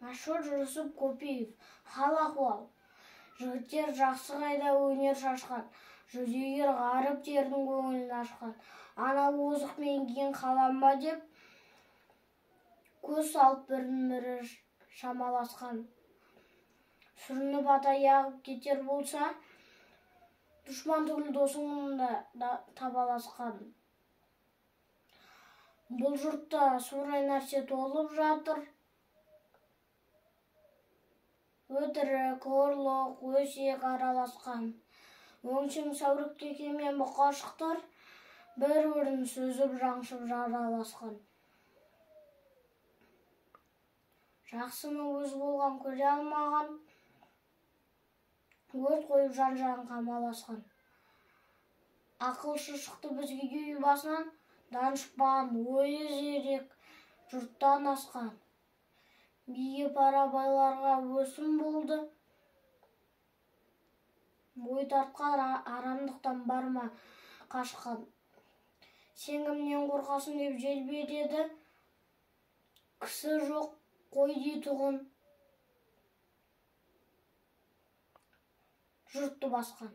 Машһүр Жүсіп Көпеев. Хал ахуал. Жігіттер жақсы қайда өнер шашқан. Жүдегер ғарып тердің көңілін ашқан. Ана озық мен кейін қаланба деп, көз салып бірін-бірі шамаласқан. Сүрініп ата яғып кетер болса, дұшман түгіл досыңды да табаласқан. Бұл жұртта сорай нәрсе толып жатыр. Өтірік, ұрлық, өсек араласқан. Өңшең сәурікте кемен бұқашықтар, бір-бірін сөзіп жаңшып жараласқан. Жақсының өз болған көре алмаған, өрт қойып жан-жағын қамаласқан. Ақылшы шықты бізге үй басынан, данышпан, ойы зерек, жұрттан асқан. Биге пара байларға өсім болды, бой тартқан арамдықтан барма қашқан. Сенгімнен қорқасын деп желбедеді, кісі жоқ қой дейтұғын, жұртты басқан.